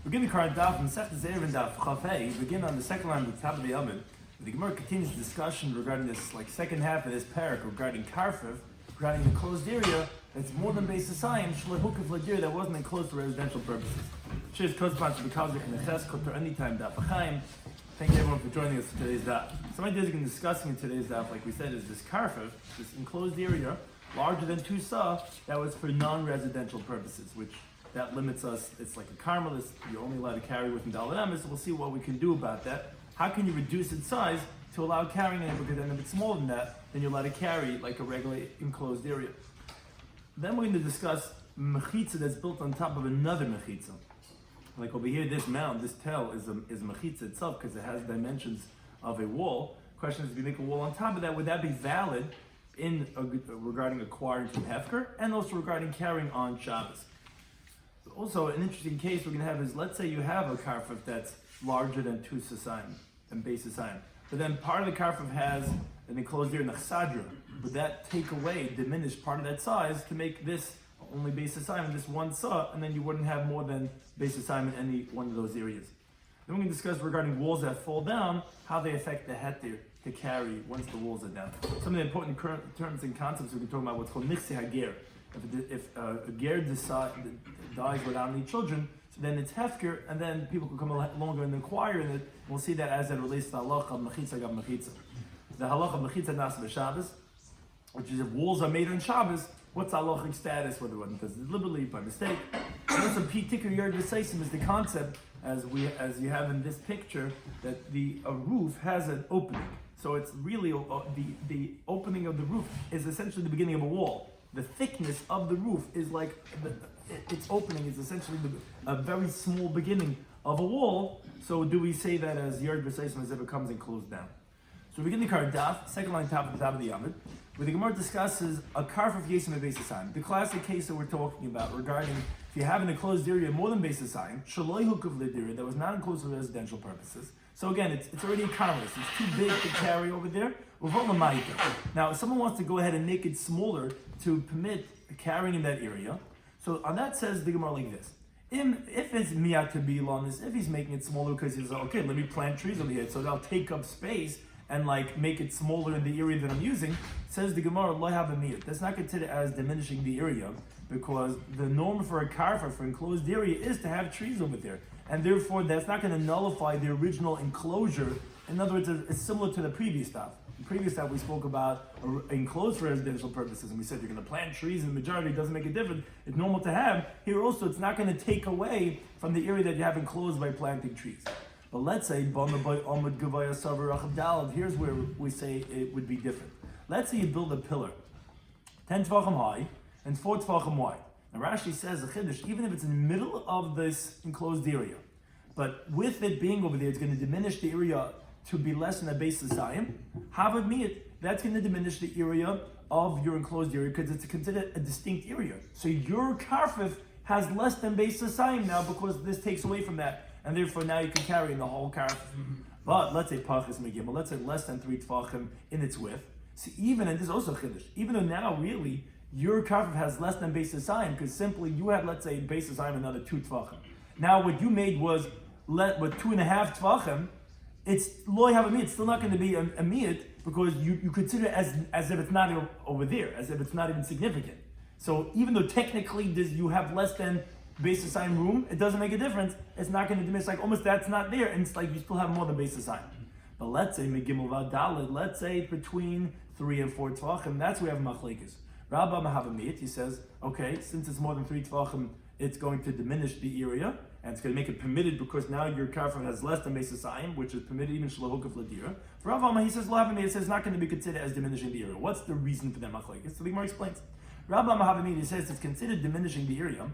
We're going to current Daf and Eruvin Daf Chafei. Begin on the second line of the top of the Yomid. The Gemara continues the discussion regarding this second half of this parak regarding Karfiv, regarding the enclosed area that's more than base Asayim, Shlehukah Fladir that wasn't enclosed for residential purposes. Cheers, Kozban, Shebekazik, and Neches, Kotor, anytime Daf Achaim. Thank you everyone for joining us for today's Daf. Some ideas we're going to be discussing in today's Daf, like we said, is this Karfiv, this enclosed area, larger than 2 sa, that was for non-residential purposes, which that limits us. It's like a carmelist, you're only allowed to carry within Daladamis, so we'll see what we can do about that. How can you reduce its size to allow carrying it? Because then if it's smaller than that, then you're allowed to carry like a regular enclosed area. Then we're going to discuss mechitza that's built on top of another mechitza. Like over here, this mound, this tel is mechitza itself because it has dimensions of a wall. Question is, if you make a wall on top of that, would that be valid regarding acquiring from Hefker and also regarding carrying on Shabbos? Also, an interesting case we're going to have is, let's say you have a karfif that's larger than 2 sasayim and base sasayim, but then part of the karfif has an enclosed area nachsadra. Would that take away, diminish part of that size to make this only base sasayim, this 1 sa, and then you wouldn't have more than base sasayim in any one of those areas? Then we can discuss regarding walls that fall down, how they affect the heter to carry once the walls are down. Some of the important terms and concepts we can talk about what's called nixi hager. If a ger dies without any children, so then it's hefker, and then people can come along and inquire in it. We'll see that as it relates to halacha mechitza gav mechitza. The halacha mechitza nas b'Shabbos, which is if walls are made on Shabbos, what's halachic status, whether one does it deliberately, by mistake. And also pitikar yard v'seisim is the concept, as you have in this picture, that a roof has an opening. So it's really the opening of the roof is essentially the beginning of a wall. The thickness of the roof is like its opening is essentially a very small beginning of a wall. So do we say that as yard b'seisim as it becomes enclosed down? So we begin the current Daf, second line top of the Yomid, where the Gemara discusses a karf of yesim and base asayim. The classic case that we're talking about regarding if you have an enclosed area more than base asayim, shaloi hukav lidir that was not enclosed for residential purposes. So again, it's already a carmelist. It's too big to carry over there. Now, if someone wants to go ahead and make it smaller to permit carrying in that area, so on that says the Gemara like this: if it's miyat to be lonis, if he's making it smaller because he's okay, let me plant trees over here, so they'll take up space and like make it smaller in the area that I'm using. Says the Gemara, lo have a miyat. That's not considered as diminishing the area because the norm for a karfa for enclosed area is to have trees over there, and therefore that's not going to nullify the original enclosure. In other words, it's similar to the previous stuff. The previous stuff we spoke about enclosed for residential purposes, and we said you're going to plant trees in the majority, it doesn't make a difference. It's normal to have. Here also, it's not going to take away from the area that you have enclosed by planting trees. But let's say, here's where we say it would be different. Let's say you build a pillar, 10 tvachim high and 4 tvachim wide. Now Rashi says, even if it's in the middle of this enclosed area, but with it being over there, it's going to diminish the area to be less than a base asayim. Havad miyat, that's going to diminish the area of your enclosed area because it's considered a distinct area. So your karfif has less than base asayim now because this takes away from that, and therefore now you can carry in the whole karfif. But let's say pachis megimel, let's say less than 3 tfachim in its width. So and this is also chiddush, even though now really your karfif has less than base asayim because simply you had, let's say, base asayim another 2 tfachim. Now what you made was with 2.5 tfachim. It's loy have a miyat. It's still not going to be a miyat because you consider it as if it's not over there, as if it's not even significant. So even though technically you have less than base assign room, it doesn't make a difference. It's not going to diminish. Like almost that's not there, and it's like you still have more than base assign. But let's say megimel v'adalid. Let's say between 3 and 4 tvachim. That's where we have machlekes. Rabba mahavamiyat. He says, okay, since it's more than 3 tvachim, it's going to diminish the area. And it's going to make it permitted because now your karfif has less than base asayim, which is permitted even shalahuk of ladira. For Rav Amma, he says it says not going to be considered as diminishing the area. What's the reason for that machlekes? So the Gemara explains. Rav Amma he says it's considered diminishing the area,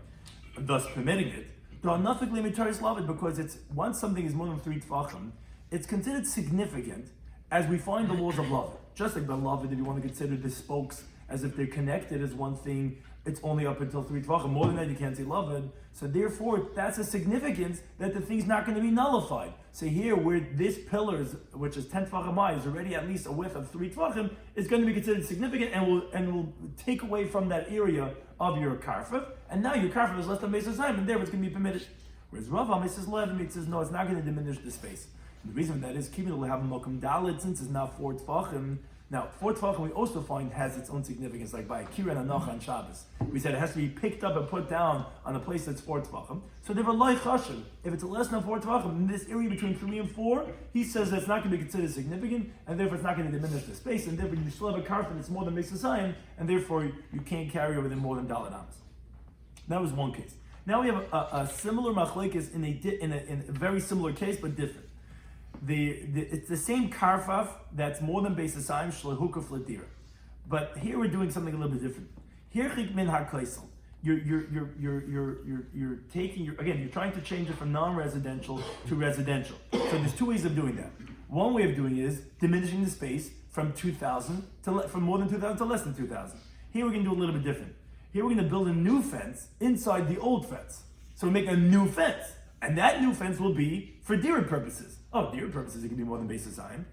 thus permitting it. Because it's once something is more than 3 tfachim, it's considered significant as we find the laws of love. Just like the love, if you want to consider the spokes as if they're connected as one thing, it's only up until 3 tvachim. More than that, you can't say laved. So therefore, that's a significance that the thing's not going to be nullified. So here, where this pillar, which is 10 tvachim high, is already at least a width of 3 tvachim, is going to be considered significant and will take away from that area of your karfif. And now your karfif is less than base asayim, and there it's going to be permitted. Whereas Rav Ami says, it says, no, it's not going to diminish the space. And the reason for that is, keeping it have a mokum dalit, since it's not 4 tefachim. Now, 4 tefachim we also find has its own significance, like by Akira and Anocha on Shabbos. We said it has to be picked up and put down on a place that's 4 tefachim. So they were loy chashim. If it's less than 4 tefachim, in this area between 3 and 4, he says that's not going to be considered significant, and therefore it's not going to diminish the space, and therefore you still have a karfin that's more than Mesa Zion, and therefore you can't carry over more than Dalet Amos. That was one case. Now we have a similar machlekes in a very similar case, but different. It's the same karfaf that's more than Beis Hasayim shlehukuf ladira, but here we're doing something a little bit different. Here chik min hakaisel. You're taking you're trying to change it from non-residential to residential. So there's 2 ways of doing that. One way of doing it is diminishing the space from 2,000 from more than 2,000 to less than 2,000. Here we're going to do a little bit different. Here we're going to build a new fence inside the old fence. So we make a new fence, and that new fence will be for deer purposes. Oh, deer purposes, it can be more than Beis Hasayim.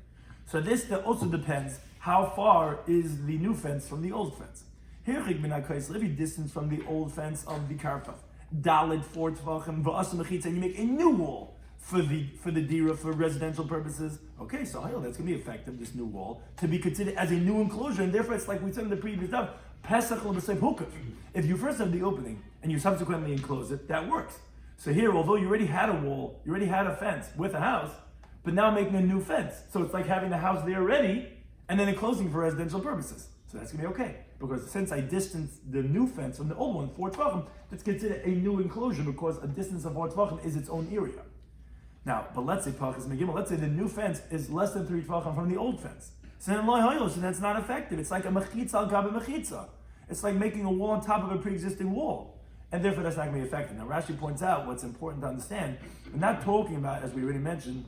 So this also depends how far is the new fence from the old fence. Here, if you distance from the old fence of the karfaf, dalid 4 tefachim v'asam mechitza, and you make a new wall for the dira for residential purposes. Okay, so that's going to be effective. This new wall to be considered as a new enclosure, and therefore it's like we said in the previous Daf, pesach l'b'seif hukaf. If you first have the opening and you subsequently enclose it, that works. So here, although you already had a wall, you already had a fence with a house, but now making a new fence. So it's like having the house there already, and then enclosing for residential purposes. So that's going to be okay. Because since I distanced the new fence from the old one, 4 tefachim, that's considered a new enclosure because a distance of 4 tefachim is its own area. Now, but let's say Pachas Megimel, let's say the new fence is less than 3 tefachim from the old fence. So then loy hoylos, and that's not effective. It's like a mechitza al gabe mechitza. It's like making a wall on top of a pre-existing wall. And therefore that's not going to be effective. Now Rashi points out what's important to understand. We're not talking about, as we already mentioned,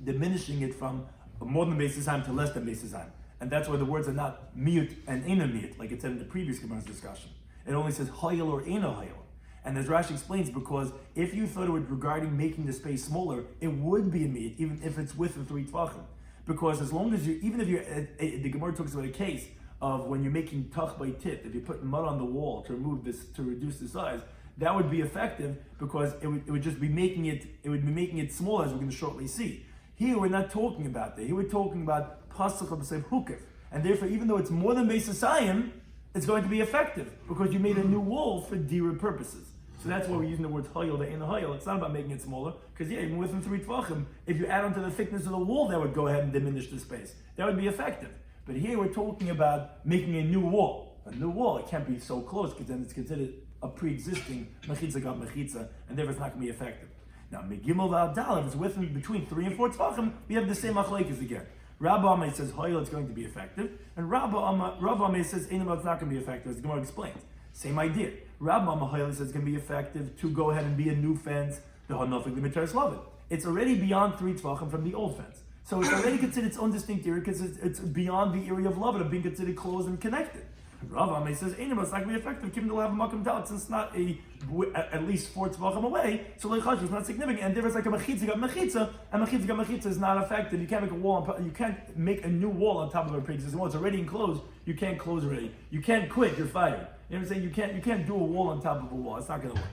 diminishing it from more than Beis Hasayim to less than Beis Hasayim. And that's why the words are not miyut and ena miyut, like it said in the previous Gemara's discussion. It only says hayel or ena hayel. And as Rashi explains, because if you thought it was regarding making the space smaller, it would be a miyut, even if it's with the 3 tefachim. Because as long as even if you're, the Gemara talks about a case of when you're making tach by tit, if you put mud on the wall to remove this, to reduce the size, that would be effective because it would just be making it smaller, as we're going to shortly see. Here we're not talking about that. Here we're talking about pasach b'seif hukif, and therefore even though it's more than Beis Hasayim, it's going to be effective because you made a new wall for dira purposes. So that's why we're using the word hayil, the ena hayil. It's not about making it smaller, because even within 3 tefachim, if you add onto the thickness of the wall, that would go ahead and diminish the space. That would be effective. But here we're talking about making a new wall. A new wall, it can't be so close, because then it's considered a pre-existing mechitza got mechitza, and therefore it's not going to be effective. Now, Megimel V'Abdal, if it's between 3 and 4 tefachim, we have the same machlekes again. Rabbi Amay says, Hoyel, it's going to be effective. And Rabbi Amay says, Einam, it's not going to be effective, as the Gemara explains. Same idea. Rabbi Amay Hoyel says it's going to be effective to go ahead and be a new fence, the Hanofik Limiteris Lovin. It's already beyond 3 tefachim from the old fence. So it's already considered its own distinct area because it's beyond the area of Lovin, of being considered closed and connected. Rabbi Amay says, Einam, it's not going to be effective, given to have a makam dalit, since it's not at least 4 tefachim away, so leichash is not significant, and there is like a mechitza got mechitza, and mechitza got mechitza is not effective. You can't make a wall, you can't make a new wall on top of a pre-existing wall. It's already enclosed, you can't close already. You can't quit, you're fired. You know what I'm saying? You can't do a wall on top of a wall. It's not going to work.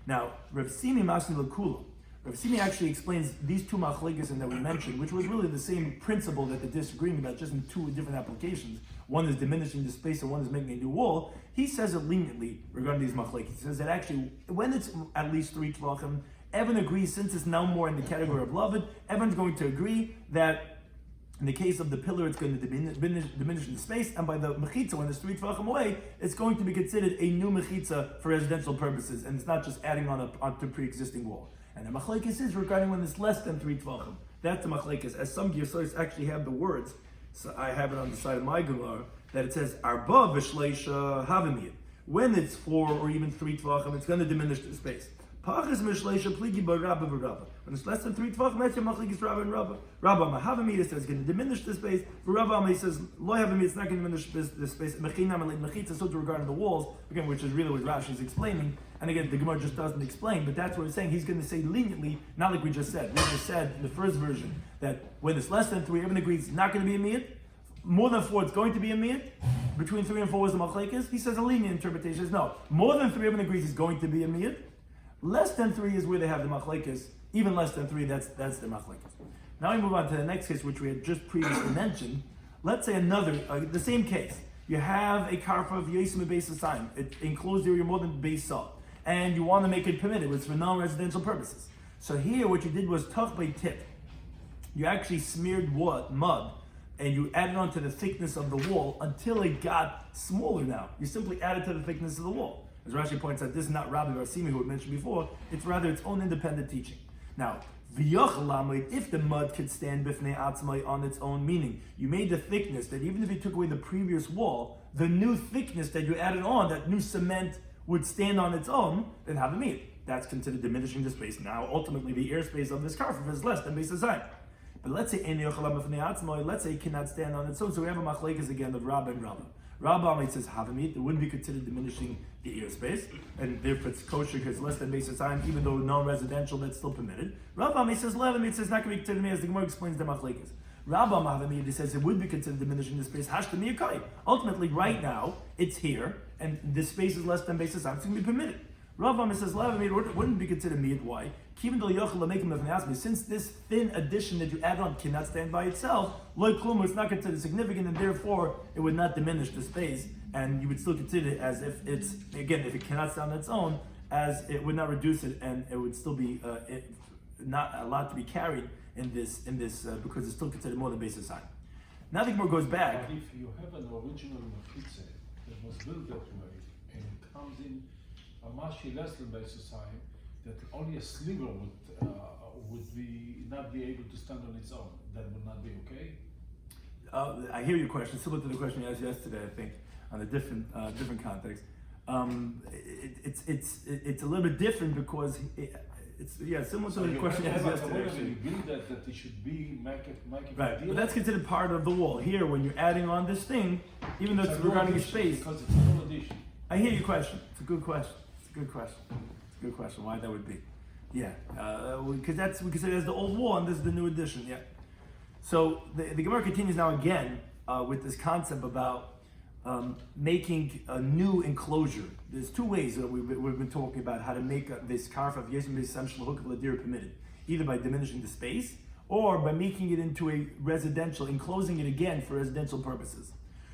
Now, Rav Simi Masni Lakula, Rav Simi actually explains these 2 machlekes that we mentioned, which was really the same principle that they're disagreeing about, just in 2 different applications. One is diminishing the space, and one is making a new wall. He says it leniently regarding these machlekes. He says that actually, when it's at least 3 tefachim, everyone agrees, since it's now more in the category of loved, everyone's going to agree that in the case of the pillar, it's going to diminish the space, and by the mechitza, when it's 3 tefachim away, it's going to be considered a new mechitza for residential purposes, and it's not just adding onto a pre-existing wall. And the machlekes is regarding when it's less than 3 tefachim. That's the machlekes. As some Giersois actually have the words, so I have it on the side of my Gemara, that it says, Arba v'shleisha havimiyat. When it's 4 or even 3 tefachim, it's going to diminish the space. Pachas mishleisha pligi b'rabba v'rabba. When it's less than 3 tefachim, that's your machlekes Rabba and Rabba. Rabba mahavimiyat says it's going to diminish the space. For Rabba says, lo havimiyat, it's not going to diminish the space. Mechinam and mechitza, so to regarding the walls, again, which is really what Rashi is explaining. And again, the Gemara just doesn't explain, but that's what it's saying. He's going to say leniently, not like we just said. We just said in the first version that when it's less than 3, everyone agrees it's not going to be a miyat. More than 4, it's going to be a miyat. Between 3 and 4 is the machlekes. He says a lenient interpretation. He says no. More than 3, everyone agrees it's going to be a miyat. Less than 3 is where they have the machlekes. Even less than 3, that's the machlekes. Now we move on to the next case, which we had just previously mentioned. Let's say the same case. You have a karfa of yosim beis asayim. It enclosed area more than beis saw, and you want to make it permitted. It's for non-residential purposes. So here, what you did was tach by tip. You actually smeared mud, and you added on to the thickness of the wall until it got smaller. Now you simply added to the thickness of the wall. As Rashi points out, this is not Rabbi Barsimi who had mentioned before. It's rather its own independent teaching. Now, if the mud could stand bifnei atzmai on its own, meaning you made the thickness that even if you took away the previous wall, the new thickness that you added on, that new cement would stand on its own, then have a meat. That's considered diminishing the space. Now, ultimately, the airspace of this karfif is less than beis asayim. But let's say it cannot stand on its own. So we have a machlekes again of Rabba and Rabba. Rabba says havamit, it wouldn't be considered diminishing the airspace, and therefore it's kosher because it's less than beis asayim, even though non-residential, that's still permitted. Rabba says levamit, says not going to be considered, as the Gemara explains the machlekes. Rabba havamit says it would be considered diminishing the space. Hashtam yakai. Ultimately, right now it's here, and the space is less than beis asayim. It's going to be permitted. Rabba says levamit wouldn't be considered miyat. Why? Since this thin addition that you add on cannot stand by itself, it's not considered significant, and therefore it would not diminish the space, and you would still consider it as if it's, again, if it cannot stand on its own, as it would not reduce it, and it would still be not allowed to be carried in this because it's still considered more than beis asayim. Now the Gemara goes back. But if you have an original machitze that was built that way, and it comes in a mashi less than beis asayim, that only a sliver would be not be able to stand on its own, that would not be okay? I hear your question, similar to the question you asked yesterday, I think, on a different context. It's a little bit different because it's similar to the question you asked yesterday. You believe that it should be make it right, but that's considered part of the wall. Here, when you're adding on this thing, even though it's regarding a space. Because it's a full addition. I hear your question. It's a good question. Good question. Why that would be? Yeah, because we consider it as the old wall, and this is the new addition. Yeah. So the Gemara continues now again with this concept about making a new enclosure. There's 2 ways that we've been talking about how to make this karf of yesim essential hook of ladir permitted, either by diminishing the space or by making it into a residential, enclosing it again for residential purposes.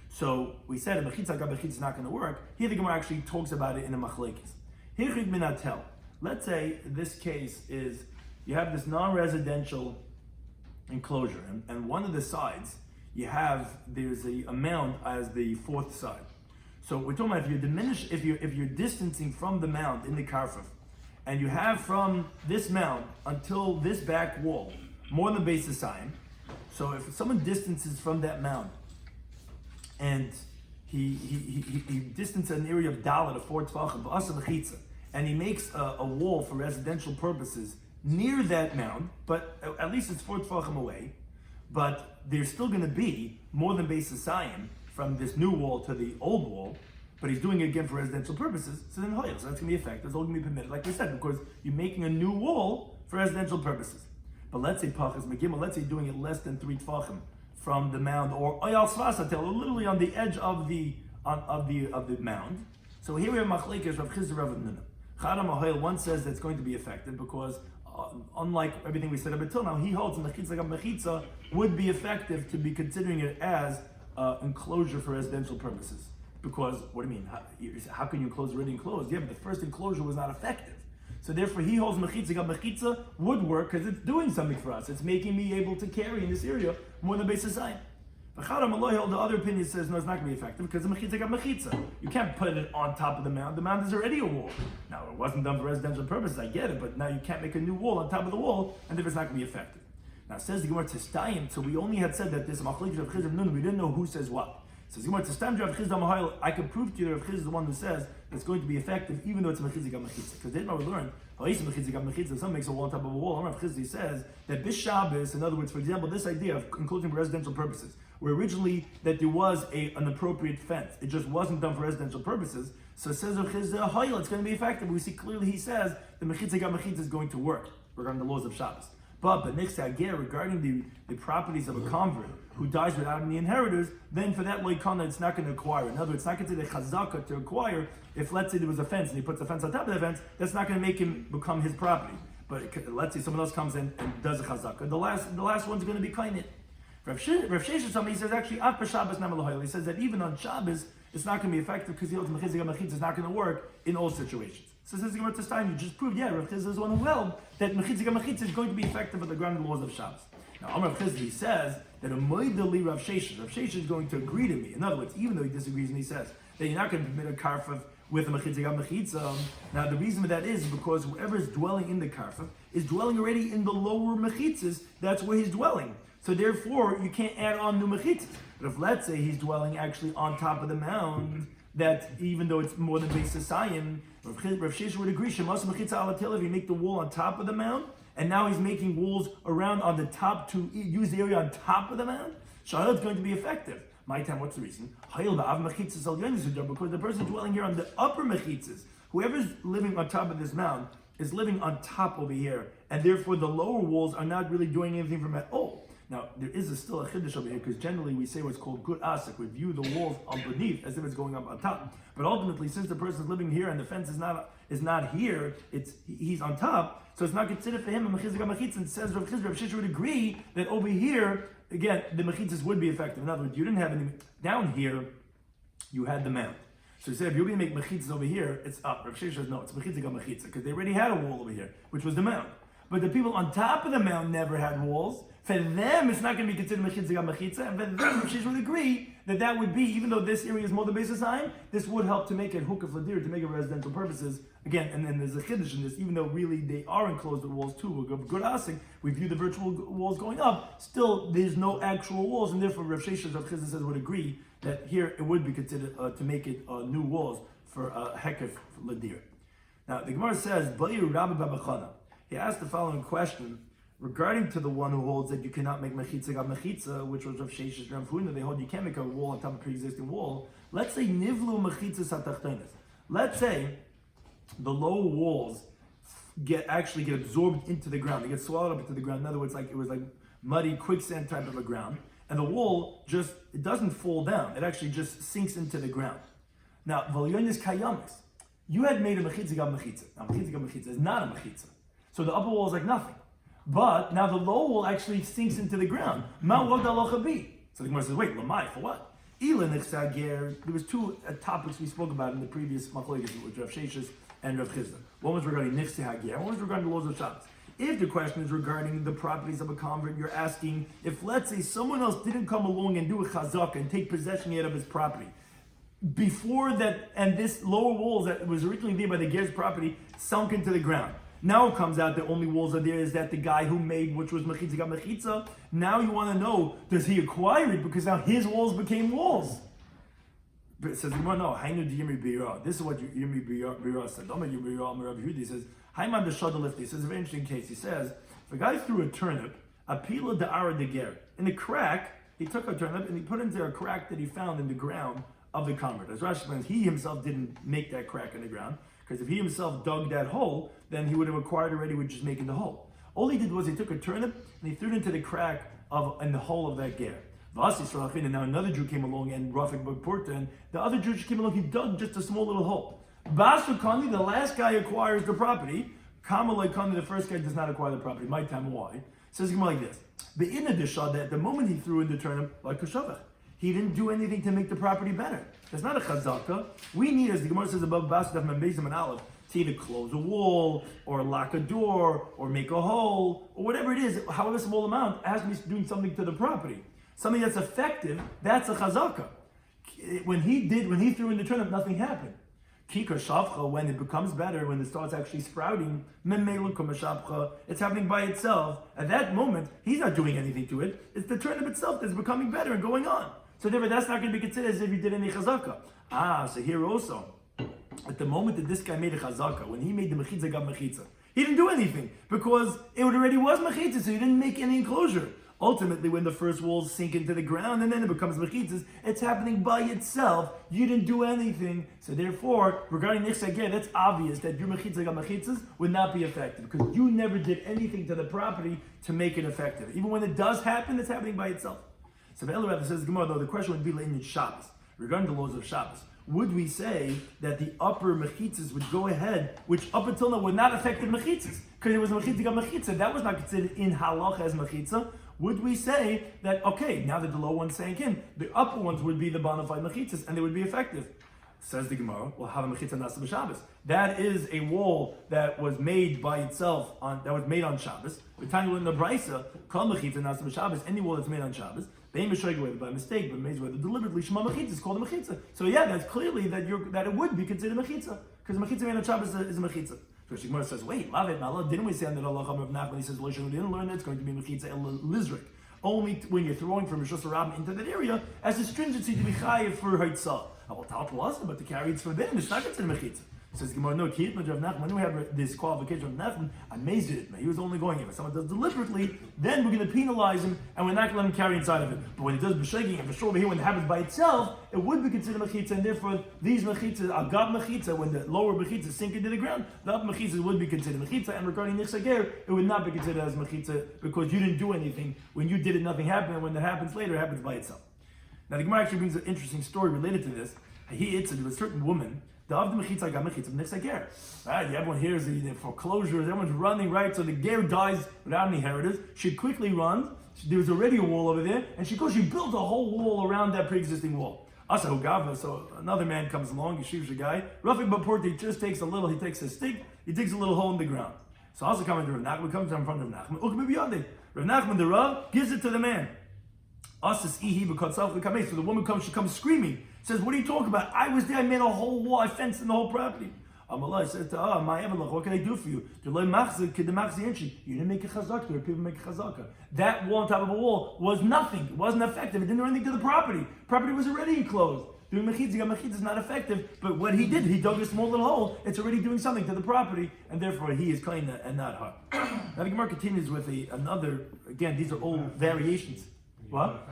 So we said a mechitza gab is not going to work. Here the Gemara actually talks about it in a machlekes. Hirchid minatel. Let's say this case is you have this non-residential enclosure, and one of the sides there's a mound as the 4th side. So we're talking about if you're distancing from the mound in the karfif, and you have from this mound until this back wall more than beis asayim. So if someone distances from that mound, and he distances an area of dalet of 4 tvachim b'asa mechitza, and he makes a wall for residential purposes near that mound, but at least it's 4 tvachim away, but there's still going to be more than beis asayim from this new wall to the old wall, but he's doing it again for residential purposes, so then so that's going to be effective. It's all going to be permitted, like we said, because you're making a new wall for residential purposes. But let's say pachas megimel, let's say doing it less than 3 tvachim from the mound, or oyal svasatel, or literally on the edge of the mound. So here we have machlekes Rav Chizda Rav Nuna. Chadam Ahoil, one says that's going to be effective because unlike everything we said up until now, he holds mechitza would be effective to be considering it as enclosure for residential purposes. Because, what do you mean? How can you enclose already enclosed? Yeah, but the first enclosure was not effective. So therefore he holds mechitza would work because it's doing something for us. It's making me able to carry in this area more than beis asayim. The other opinion says no, it's not going to be effective because the mechitza. You can't put it on top of the mound. The mound is already a wall. Now it wasn't done for residential purposes, I get it, but now you can't make a new wall on top of the wall, and therefore it's not going to be effective. Now it says the Gemara Testayim, so we only had said that this machlekes of Chizda Nun, we didn't know who says what. So the Gemara Testayim Rav Chizda Mahayil, I could prove to you that Rav Chizda is the one who says it's going to be effective even though it's a mechitza. Because then we learned, someone makes a wall on top of a wall. Rav Chizda says that this Shabbos, in other words, for example, this idea of enclosing for residential purposes, where originally that there was an appropriate fence, it just wasn't done for residential purposes. So it says Rav Chizda, it's going to be effective. We see clearly he says the mechitza is going to work regarding the laws of Shabbos. But next again, regarding the properties of a convert who dies without any inheritors, then for that loikana, it's not going to acquire. In other words, it's not considered chazaka to acquire. If let's say there was a fence and he puts a fence on top of the fence, that's not going to make him become his property. But let's say someone else comes in and does a chazaka. The last one's going to be kainit. Rav Sheshes, he says actually after Shabbos namalohayel. He says that even on Shabbos it's not going to be effective because the ultimate mechitza is not going to work in all situations. So says the Gemara Testaim, you just proved, Rav Chizda is one who held that mechitza is going to be effective with the ground laws of Shabbos. Now, Rav Chizda, he says that a moidali Rav Sheshes is going to agree to me. In other words, even though he disagrees and he says that you're not going to permit a karfaf with a mechitza. Now, the reason for that is because whoever is dwelling in the karfaf is dwelling already in the lower mechitzas. That's where he's dwelling. So therefore, you can't add on new mechitzas. But if let's say he's dwelling actually on top of the mound, that even though it's more than base Sayim, Rav Sheshes would agree, Shemas mechitza ala tel, if you make the wall on top of the mound, and now he's making walls around on the top to use the area on top of the mound, Shahad is going to be effective. My time, what's the reason? Because the person dwelling here on the upper mechitzas, whoever's living on top of this mound, is living on top over here, and therefore the lower walls are not really doing anything from at all. Now, there is still a chiddush over here, because generally we say what's called good asik. We view the walls underneath as if it's going up on top. But ultimately, since the person's living here and the fence is not here, he's on top, so it's not considered for him a mechizah mechitza. And says Rav Sheshes would agree that over here, again, the mechitzas would be effective. In other words, you didn't have any down here, you had the mound. So he said, if you're going to make mechitzas over here, it's up. Rav Sheshes says, no, it's mechitza, because they already had a wall over here, which was the mound. But the people on top of the mound never had walls. For them, it's not going to be considered mechitza, and for them, Rav Sheshes would agree that would be, even though this area is more than basis time, this would help to make it hookah fladir, to make it residential purposes. Again, and then there's a chiddush in this, even though really they are enclosed with walls too. We're good asking, we view the virtual walls going up, still there's no actual walls, and therefore Rav Sheshes, Rav Chizda says, would agree that here it would be considered to make it new walls for hekef ladir. Now, the Gemara says, Bayu Rabbi Babachana. He asked the following question regarding to the one who holds that you cannot make mechitza, which was Rav Sheshes Rav Huna. They hold you can't make a wall on top of a pre-existing wall. Let's say nivlu mechitza satachtonis. Let's say the lower walls get absorbed into the ground. They get swallowed up into the ground. In other words, it was like muddy quicksand type of a ground, and the wall it doesn't fall down. It actually just sinks into the ground. Now, v'lyonis kayamis. You had made a mechitza. Now, mechitza is not a mechitza. So the upper wall is like nothing. But now the lower wall actually sinks into the ground. Ma wad alocha bi. So the Gemara says, wait, lamai, for what? There was two topics we spoke about in the previous machlokes with Rav Sheshes and Rav Chizda. One was regarding nixi hager, one was regarding the laws of Shabbos. If the question is regarding the properties of a convert, you're asking if, let's say, someone else didn't come along and do a chazaka and take possession yet of his property, before that, and this lower walls that was originally there by the ger's property sunk into the ground. Now it comes out the only walls are there is that the guy who made, which was mechitza got mechitza. Now you want to know, does he acquire it? Because now his walls became walls. But it says, no, Hainu di Yemi Bira. This is what Yemi Bira said. He says, Haiman de Shadalifti. He says a very interesting case. He says, if a guy threw a turnip, a pila de ara de ger. In the crack, he took a turnip and he put it into a crack that he found in the ground of the convert. As Rashi explains, he himself didn't make that crack in the ground. Because if he himself dug that hole, then he would have acquired already with just making the hole. All he did was he took a turnip and he threw it into the crack in the hole of that ger. And now another Jew came along and Rafik Bagpurta, and the other Jew came along, he dug just a small little hole. Basukani, the last guy acquires the property. Kamalai Kani, the first guy does not acquire the property. My time, why? Says him like this. But in addition, that the moment he threw in the turnip, like Kashavach, he didn't do anything to make the property better. That's not a chazaka. We need, as the Gemara says above, Basdaf Membezim and Aleph, to either close a wall, or lock a door, or make a hole, or whatever it is, however small amount, it has to be doing something to the property. Something that's effective, that's a chazaka. When he threw in the turnip, nothing happened. Kika shavcha, when it becomes better, when it starts actually sprouting, it's happening by itself. At that moment, he's not doing anything to it. It's the turnip itself that's becoming better and going on. So therefore, that's not going to be considered as if you did any chazaka. So here also, at the moment that this guy made a chazaka, when he made the mechitza gab mechitza, He didn't do anything because it already was mechitzas, so he didn't make any enclosure. Ultimately, when the first walls sink into the ground and then it becomes mechitzas, it's happening by itself. You didn't do anything. So therefore, regarding nichsager, that's obvious that your mechitzas would not be effective because you never did anything to the property to make it effective. Even when it does happen, it's happening by itself. So the Eluvin says, Gemara, though, the question would be in Shabbos, regarding the laws of Shabbos. Would we say that the upper mechitzas would go ahead, which up until now were not affected mechitzas, because it was mechitza, that was not considered in halacha as mechitza? Would we say that, okay, now that the low ones sank in, the upper ones would be the bona fide mechitzas, and they would be effective? Says the Gemara, well, how the mechitza nasa b'Shabbos? That is a wall that was made by itself, that was made on Shabbos. We're talking about in the Brisa, called mechitza nasa b'Shabbos, any wall that's made on Shabbos. They may show whether by mistake, but maybe whether deliberately, shema mechitza is called a mechitza. So yeah, that's clearly that it would be considered mechitza, because mechitza made on Shabbos is a mechitza. So Shigmar says, wait, lavet na'ala, didn't we say on the halacha of Nachman? He says, we didn't learn that it's going to be mechitza el lizrik. Only when you're throwing from Rishos Rabbim into that area, as a stringency to be chayiv for haitzah. Well, Talmud wasn't, but the carry it's forbidden. It's not considered mechitza. Says Gemara, no, Kiyit Rav Nachman. When we have this qualification of Nachman, amazed at it. He was only going, if someone does deliberately, then we're going to penalize him, and we're not going to let him carry inside of it. But when he does b'shaking, and for sure over here, when it happens by itself, it would be considered mechitza, and therefore these mechitzas, agab mechitza, when the lower mechitzas sink into the ground, the upper mechitzas would be considered mechitza, and regarding nichsager, it would not be considered as mechitza because you didn't do anything. When you did it, nothing happened, and when that happens later, it happens by itself. Now the Gemara actually brings an interesting story related to this. There was a certain woman. Right? Everyone hears the foreclosures, everyone's running, right? So the ger dies without any inheritors. She quickly runs. There was already a wall over there, and she built a whole wall around that pre-existing wall. So another man comes along, he shoots a guy. Rafik Bapurti just takes a stick, he digs a little hole in the ground. So also coming to Rav Nachman, comes in front of Rav Nachman. Rav Nachman, the Rav, gives it to the man. So the woman comes, she comes screaming. Says, what are you talking about? I was there, I made a whole wall, I fenced in the whole property. Amalai said to her, what can I do for you? You didn't make a chazaka, people make a chazaka. That wall on top of a wall was nothing. It wasn't effective. It didn't do anything to the property. Property was already enclosed. Doing mechitza is not effective, but what he did, he dug a small little hole, it's already doing something to the property, and therefore he is claiming that and not her. Now the Gemara continues with another, again, these are all variations. What?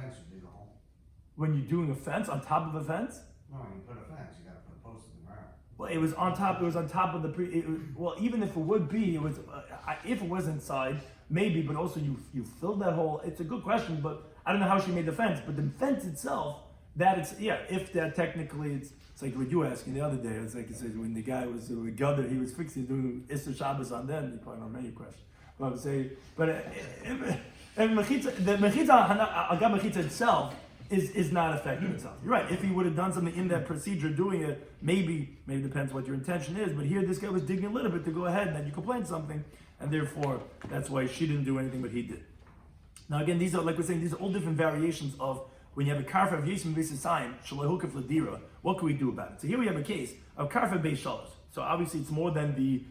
When you're doing a fence, on top of a fence? No, when you put a fence, you got to put a post in the ground. Well, it was on top of the well, even if it would be, it was, if it was inside, maybe, but also you filled that hole. It's a good question, but I don't know how she made the fence, but the fence itself, if that technically, it's like what you were asking the other day, it's like it says when the guy was with Gadar, he was fixing doing Issa Shabbos on them, you probably don't know your question. But I would say, the mechitza itself, is not affecting itself. You're right. If he would have done something in that procedure, doing it, maybe depends what your intention is. But here, this guy was digging a little bit to go ahead, and then you complained something, and therefore that's why she didn't do anything, but he did. Now again, these are like we're saying, these are all different variations of when you have a karfa of yism b'sisayim shalahukaf ladira. What can we do about it? So here we have a case of karfa beis shalosh. So obviously it's more than the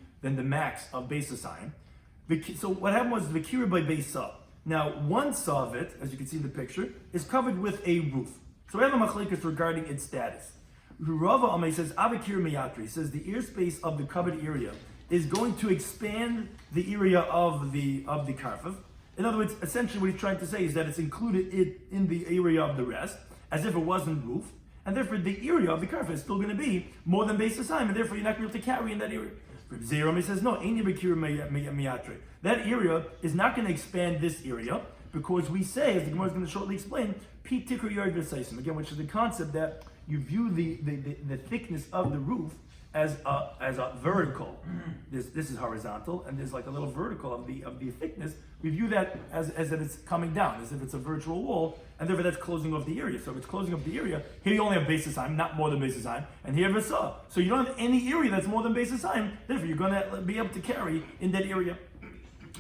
max of beis sisayim. So what happened was the kira by beis saw. Now, one saw of it, as you can see in the picture, is covered with a roof. So we have a machlekes regarding its status. Rava Amay says, Avakir Miyatri says the airspace of the covered area is going to expand the area of the karfav. In other words, essentially what he's trying to say is that it's included in the area of the rest, as if it wasn't roof, and therefore the area of the karfav is still going to be more than base assignment, and therefore you're not going to be able to carry in that area. Rabbi says, no, that area is not going to expand this area because we say, as the Gemara is going to shortly explain, again, which is the concept that you view the thickness of the roof as a vertical. This is horizontal, and there's like a little vertical of the thickness. We view that as if it's coming down, as if it's a virtual wall, and therefore that's closing off the area. So if it's closing off the area, here you only have basis time, not more than basis time, and here you saw. So you don't have any area that's more than basis time, therefore you're going to be able to carry in that area.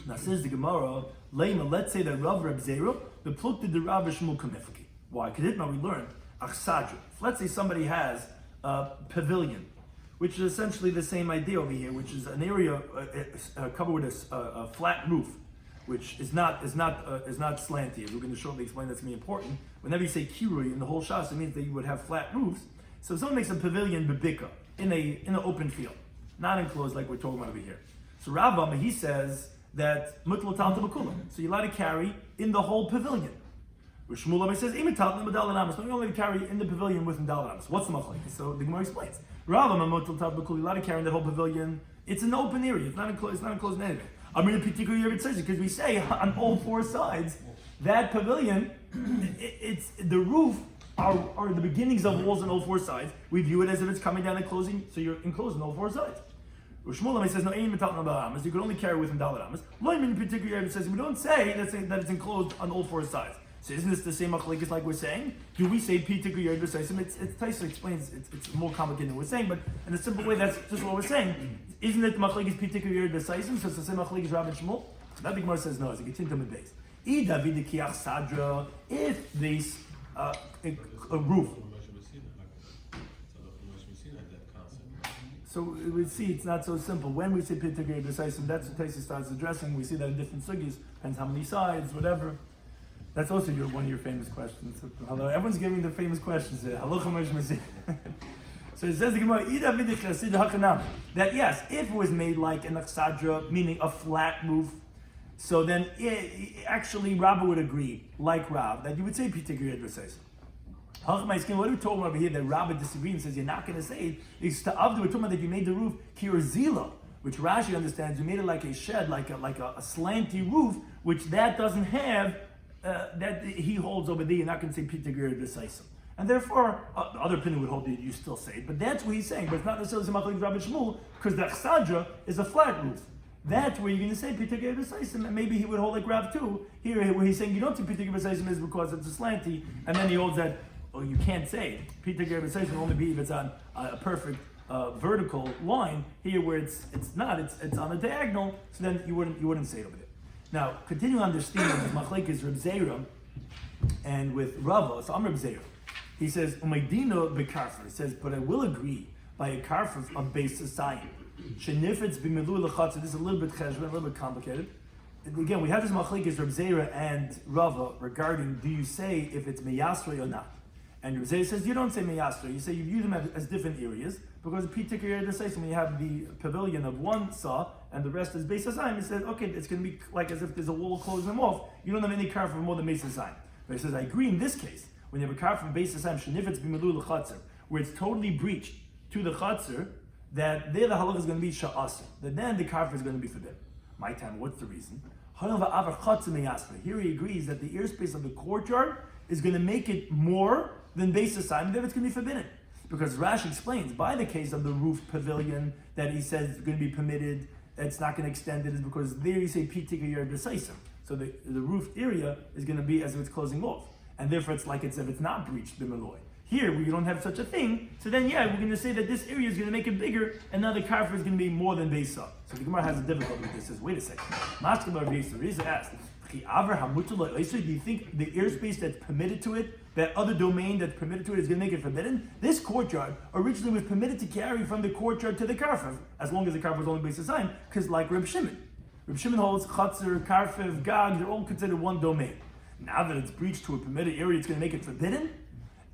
Now says the Gemara, let's say that Rav Reb Zera, the pluk did the Rav Shmuel Kamifki. Why? Because we learned, Achsadra. Let's say somebody has a pavilion, which is essentially the same idea over here, which is an area covered with a flat roof, which is not slanty. We're going to shortly explain that's going to be important. Whenever you say kirui in the whole shas, it means that you would have flat roofs. So if someone makes a pavilion bebika in an open field, not enclosed like we're talking about over here. So Rava, he says that mutl tal tabakula. So you're allowed to carry in the whole pavilion. Shmuel says, no, you only carry in the pavilion with dalaramas. What's the machlekes? So the Gemara explains. Rava, mutl tal tabakula, you're allowed to carry in the whole pavilion. It's an open area. It's not enclosed anyway. Because we say on all four sides, that pavilion, it's the roof are the beginnings of walls on all four sides. We view it as if it's coming down and closing, so you're enclosed on all four sides. Shmuel says, no, you can only carry within dalaramas. It says, we don't say that it's enclosed on all four sides. So isn't this the same machlekes like we're saying? Do we say pitikul yard b'saisim? It's Taisa explains it's more complicated than we're saying, but in a simple way, that's just what we're saying. Isn't it machlekes pitikul yard b'saisim? So it's the same machlekes Rabbi Shmuel. So that the Gemara says no. It's a continuum base. If this a roof. So we see it's not so simple. When we say pitikul yard b'saisim, that's what Taisa starts addressing. We see that in different sugis, depends how many sides, whatever. That's also one of your famous questions. Hello, everyone's giving the famous questions. So it says the Gemara, that yes, if it was made like an aksadra, meaning a flat roof, so then actually Rabbi would agree, like Rab, that you would say pitikul yard b'saisim. What are we talking about here that Rabbi disagrees and says you're not going to say it? It's to Avdu, we're talking about that you made the roof kirzila, which Rashi understands. You made it like a shed, like a slanty roof, which that doesn't have. That he holds over there, you're not going to say pitikul yard b'saisim. And therefore, the other opinion would hold that you still say it. But that's what he's saying. But it's not necessarily Samach Rabbi Shmuel, because the chsadra is a flat roof. That's where you're going to say pitikul yard b'saisim, and maybe he would hold like Rav too. Here, where he's saying you don't say pitikul yard b'saisim is because it's a slanty, and then he holds that, you can't say pitikul yard b'saisim will only be if it's on a perfect vertical line. Here, where it's not, it's on a diagonal, so then you wouldn't say it over there. Now, continue understanding with machlekes Reb Zeira and with Rava. So I'm Reb Zeira. He says, "Umaydino bekarfer." He says, but I will agree by a karfer of base society. Shenifetz b'milu lechatz. This is a little bit cheshbon, a little bit complicated. Again, we have this machlekes Reb Zeira and Rava regarding do you say if it's meyasrei or not? And Reb Zeira says you don't say meyasrei. You say you view them as different areas because pitikul yard b'saisim when you have the pavilion of one saw and the rest is Beis Hasayim, he says, okay, it's going to be like as if there's a wall closing them off. You don't have any car for more than Beis Hasayim. But he says, I agree in this case, when you have a car from Beis Hasayim, shenifetz b'milu l'chatzer, where it's totally breached to the chatzer, that there the halach is going to be sha'asr, that then the car is going to be forbidden. My time, what's the reason? Here he agrees that the airspace of the courtyard is going to make it more than Beis Hasayim, then it's going to be forbidden. Because Rashi explains, by the case of the roof pavilion, that he says is going to be permitted, it's not going to extend it, is because there you say pitikul yard b'saisim. So the roofed area is going to be as if it's closing off. And therefore it's like it's if it's not breached b'maloi. Here, where you don't have such a thing, so then we're going to say that this area is going to make it bigger, and now the karfer is going to be more than Beisa. So the Gemara has a difficulty with this. Says, wait a second. Master Bar Reza asked, do you think the airspace that's permitted to it, that other domain that's permitted to it, is going to make it forbidden? This courtyard originally was permitted to carry from the courtyard to the karfer, as long as the karfer was only Beis Hasayim, because like Reb Shimon. Reb Shimon holds Chatzar, Karfer, Gag, they're all considered one domain. Now that it's breached to a permitted area, it's going to make it forbidden?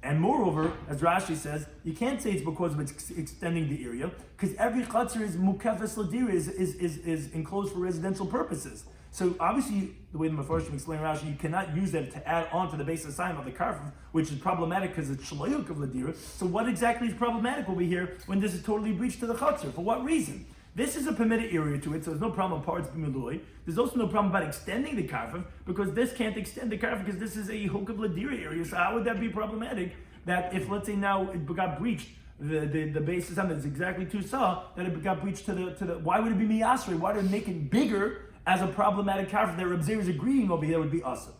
And moreover, as Rashi says, you can't say it's because of it's extending the area, because every Chatzar is mukafes ladira, is enclosed for residential purposes. So obviously, the way the Mefarshim explain Rashi, you cannot use that to add on to the base sign of the karfer, which is problematic because it's shlayuk of ladira. So what exactly is problematic over here when this is totally breached to the chatzar? For what reason? This is a permitted area to it, so there's no problem with parts b'milui. There's also no problem about extending the karfer, because this can't extend the karfer because this is a hook of ladira area. So how would that be problematic? That if, let's say now it got breached, the base is something that's exactly two saw, that it got breached to the why would it be miyasrei? Why would it make it bigger as a problematic karfer that Reb Zeir is agreeing over here would be awesome?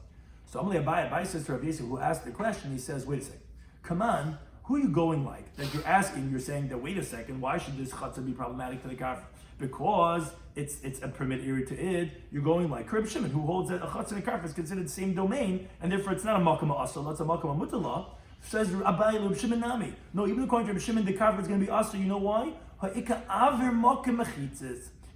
So Amalei Abai says to Rav Yosef, who asked the question, he says, wait a second, come on, who are you going like? That you're asking, you're saying that, wait a second, why should this chatzah be problematic to the karfer? Because it's a permitted area to it, you're going like Reb Shimon, who holds that a chatzah and a karfer is considered the same domain, and therefore it's not a makam asal, it's a makam mutalah. Says Abai Reb Shimon Nami. No, even according to Reb Shimon, the karfer is going to be asal. You know why?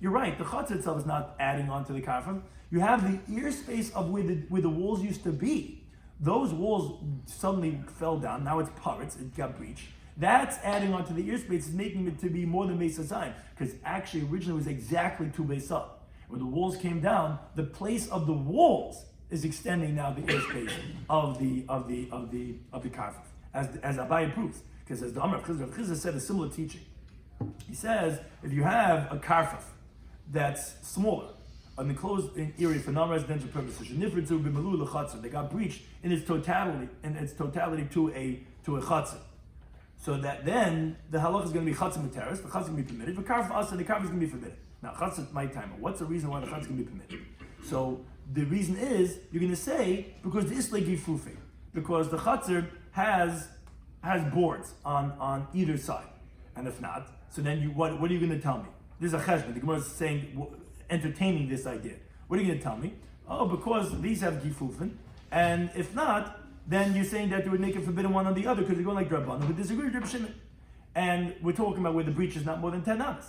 You're right, the chatzah itself is not adding on to the karfer. You have the ear space of where the walls used to be. Those walls suddenly fell down, now it's parrots, it got breached. That's adding on to the ear space, is making it to be more than Beis Hasayim, because actually originally it was exactly 2 Beis Hah. When the walls came down, the place of the walls is extending now the ear space of the karfaf, as Abaye proves. Because as the Amar Rav Chizda said a similar teaching. He says if you have a karfaf that's smaller, an enclosed area for non-residential purposes, they got breached in its totality to a chatzah. So that then the halach is going to be chatzah materis, the chatzah is going to be permitted, but karfaf asa, the karfaf is going to be forbidden. Now chatzah is my timer. What's the reason why the chatzah is going to be permitted? So the reason is you're going to say because the islay gifufi, because the chatzah has boards on either side, and if not, so then what are you going to tell me? This is a cheshbon. The Gemara is saying, entertaining this idea. What are you going to tell me? Oh, because these have gifufin, and if not, then you're saying that they would make it forbidden one on the other because they're going like Rabbanan who disagree with Rabbi Shimon. And we're talking about where the breach is not more than 10 amas.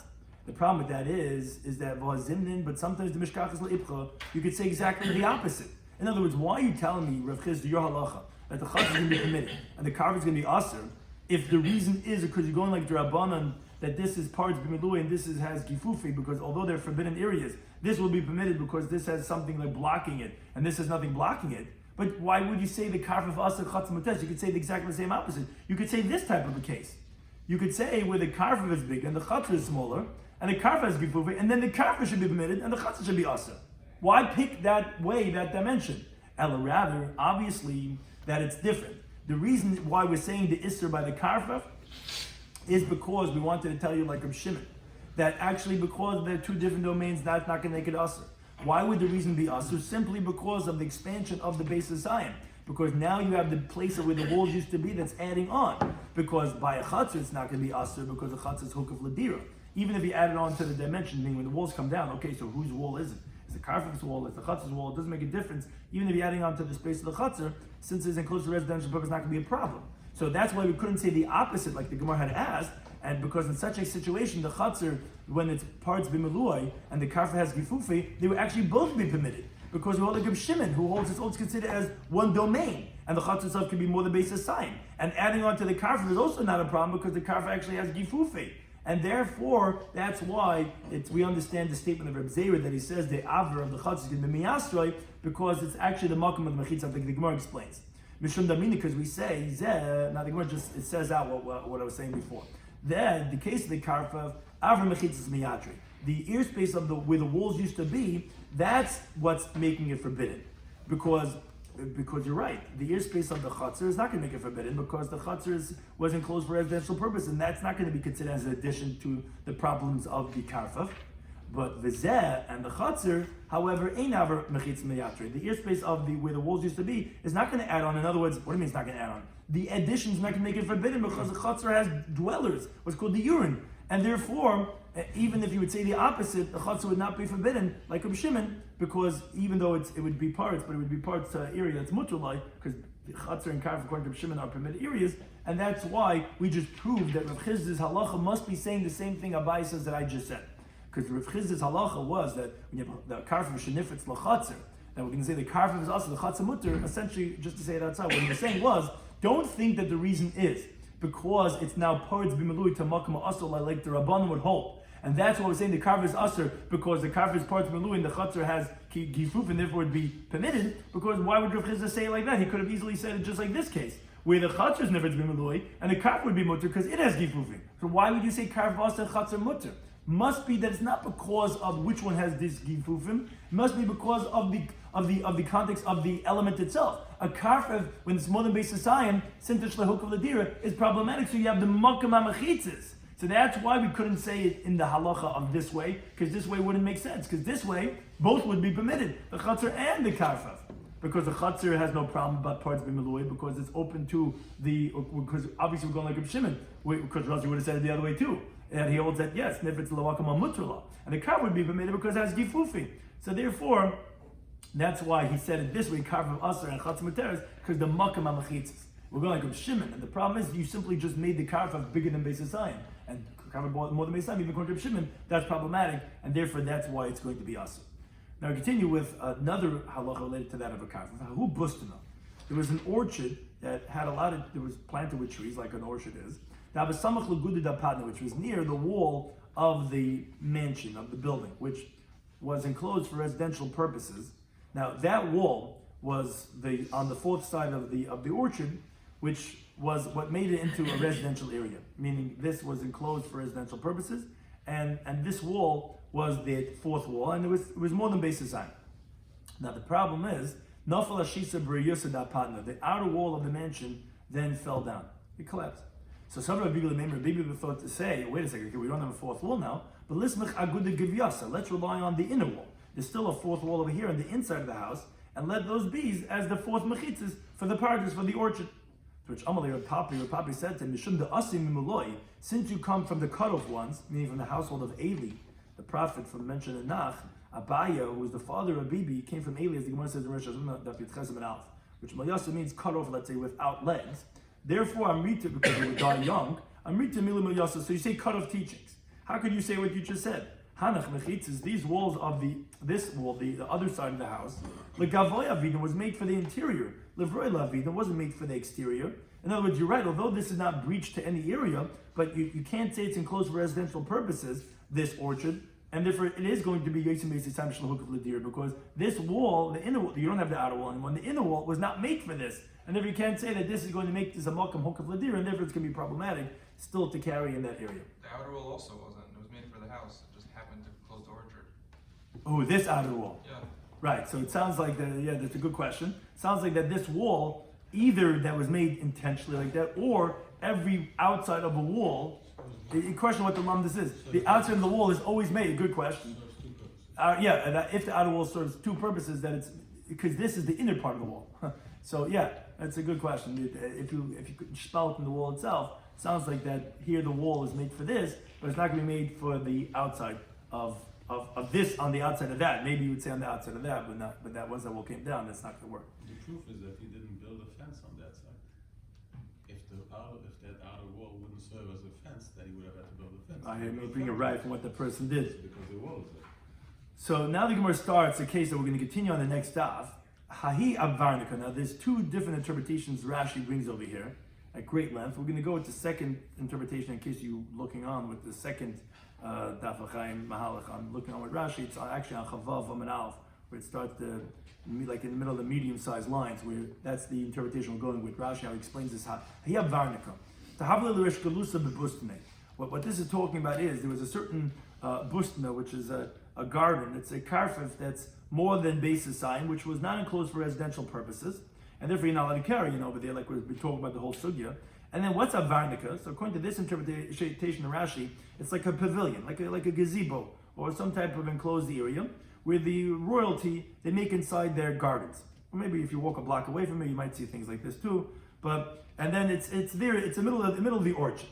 The problem with that is that v'hazimnin, but sometimes the mishkach is le'ipcha, you could say exactly the opposite. In other words, why are you telling me, Rav Chizda, your halacha, that the chaz is going to be permitted and the karva is going to be aser, if the reason is because you're going like the Rabbanan, that this is parts b'milui and this has gifufi, because although they're forbidden areas, this will be permitted because this has something like blocking it, and this has nothing blocking it. But why would you say the karf of asa chatz mutes? You could say the exactly the same opposite. You could say this type of a case. You could say where the karf is big and the chatz is smaller, and the karf has gifufi, and then the karf should be permitted and the chatz should be asa. Why pick that way, that dimension? Ella, rather, obviously, that it's different. The reason why we're saying the isser by the karf is because we wanted to tell you, like Reb Shimon, that actually because they're two different domains, that's not going to make it asur. Why would the reason be asur? Simply because of the expansion of the base of Zion. Because now you have the place where the walls used to be that's adding on. Because by a chatzah it's not going to be asur because the chatzah is hukuf ladira. Even if you add it on to the dimension, meaning when the walls come down, okay, so whose wall is it? Is the karfaf's wall? Is the chatzah's wall? It doesn't make a difference. Even if you're adding on to the space of the chatzah, since it's enclosed to residential purpose, it's not going to be a problem. So that's why we couldn't say the opposite, like the Gemara had asked, and because in such a situation, the chatzar, when it's parts b'melui and the karfa has gifufi, they would actually both be permitted. Because we hold like Reb Shimon, who holds it's always considered as one domain, and the chatzar itself can be more the base of sign. And adding on to the karfa is also not a problem because the karfa actually has gifufi. And therefore, that's why we understand the statement of Reb Zera that he says the avra of the chatzar is going to be miyasroi, because it's actually the makom of the mechitza, like the Gemara explains. Mishum damina, because we say, now the Gemara just, it says out what I was saying before. Then, the case of the karfa, avra mechitzas miyatri, the ear space of where the walls used to be, that's what's making it forbidden. Because you're right, the ear space of the chatzar is not going to make it forbidden because the chatzar was enclosed for residential purpose, and that's not going to be considered as an addition to the problems of the karfa. But the zeh and the chatzar, however, ain't avra mechitzas miyatri. The ear space of where the walls used to be is not going to add on. In other words, what do you mean it's not going to add on? The addition is not going to make it forbidden because the chatzar has dwellers, what's called the urine. And therefore, even if you would say the opposite, the chatzar would not be forbidden, like Reb Shimon, because even though it would be parts, but it would be parts area that's mutalai, because the chatzar and karf according to Reb Shimon are permitted areas, and that's why we just proved that Rav Chizda's halacha must be saying the same thing Abaye says that I just said. Because Rav Chizda's halacha was that when you have the karf of shenifetz lachatzar, that we're going to say the karf is also the chatzar mutter, essentially, just to say it outside, what he was saying was, don't think that the reason is because it's now parts b'melui to makam asur like the Rabbanan would hold. And that's why we're saying the karf is asur, because the karf is parts b'melui and the chatzar has gifuf and therefore would be permitted. Because why would Rav Chizda say it like that? He could have easily said it just like this case, where the chatzar is never b'melui and the karf would be mutter because it has gifufim. So why would you say karf asur chatzar mutter? Must be that it's not because of which one has this gifufim. It must be because of the context of the element itself. A karf, when it's more than base Zion, sintish lehuk of ladira, is problematic. So you have the makam hamachitzes. So that's why we couldn't say it in the halacha of this way, because this way wouldn't make sense. Because this way, both would be permitted, the chatzar and the karfa. Because the chatzar has no problem about parts being meluy, because it's open to because obviously we're going like Reb Shimon, because Rashi would have said it the other way too. And he holds that yes, if it's lawakam mutrala, and the karf would be permitted because it has gifufi. So therefore, that's why he said it this way, karf of aser and chatz materes, because the makam amachitzes. We're going like Reb Shimon, and the problem is you simply just made the karf of bigger than Beis Hasayim, and karf more than Beis Hasayim, even according to Reb Shimon, that's problematic, and therefore that's why it's going to be aser. Now we continue with another halacha related to that of a karf. Who bustana? There was an orchard that had it was planted with trees, like an orchard is, which was near the wall of the mansion, of the building, which was enclosed for residential purposes. Now that wall was on the fourth side of the orchard, which was what made it into a residential area, meaning this was enclosed for residential purposes, and this wall was the fourth wall, and it was more than basis sign. Now the problem is, the outer wall of the mansion then fell down. It collapsed. So some of the people thought to say, wait a second, okay, we don't have a fourth wall now, but let's rely on the inner wall. There's still a fourth wall over here on the inside of the house, and let those be as the fourth mechitzas for the parties, for the orchard. To which Amalei Papi said to him, since you come from the cut-off ones, meaning from the household of Eli, the prophet from mentioned in Nach, Abaya, who was the father of Bibi, came from Eli, as the Gemara says in Rosh Hashanah, Daf Yomi and Alf, which Malyasa means cut off, let's say, without legs. Therefore, Amrita, because they would die young, Amrita Milu Malyasa, so you say cut off teachings. How could you say what you just said? Hanach Mechitzes, these walls of this wall, the other side of the house, Legavoy Avida was made for the interior. Levroy Lavida wasn't made for the exterior. In other words, you're right, although this is not breached to any area, but you can't say it's enclosed for residential purposes, this orchard, and therefore it is going to be Yosim Beis Time Shalhuk of Ladir, because this wall, the inner wall, you don't have the outer wall anymore, the inner wall was not made for this. And therefore you can't say that this is going to make this a Malkam Huk of Ladir, and therefore it's going to be problematic still to carry in that area. The outer wall also wasn't. It was made for the house. It just happened to close the orchard. Oh, this outer wall. Yeah. Right, so it sounds like that's a good question. Sounds like that this wall, either that was made intentionally like that, or every outside of a wall, the question what the this is. The outside of the wall is always made, good question. If the outer wall serves two purposes, that it's, because this is the inner part of the wall. So yeah, that's a good question. If you could spell it from the wall itself, it sounds like that here the wall is made for this, but it's not going to be made for the outside of this on the outside of that. Maybe you would say on the outside of that, but that once that wall came down, that's not going to work. The proof is that he didn't build a fence on that side. If that outer wall wouldn't serve as a fence, then he would have had to build a fence. I may bring it right from what the person did. Because the wall is there. So now the Gemara starts a case that we're going to continue on the next daf. Hahi Abvarnika. Now there's two different interpretations Rashi brings over here at great length. We're going to go with the second interpretation in case you're looking on with the second Daf Chaim Mahalach. I'm looking on with Rashi. It's actually on Chavav Vaman Alf, where it starts like in the middle of the medium-sized lines, where that's the interpretation we're going with. Rashi, how he explains this. Hahi Abvarnika. What this is talking about is there was a certain bustna, which is a garden. It's a karfif that's more than basis sign, which was not enclosed for residential purposes, and therefore you're not allowed to carry over there, like we've been talking about the whole sugya. And then what's a varnika? So according to this interpretation of Rashi, it's like a pavilion, like a gazebo, or some type of enclosed area where the royalty they make inside their gardens. Or maybe if you walk a block away from it, you might see things like this too. And then it's there. It's the middle of the orchard.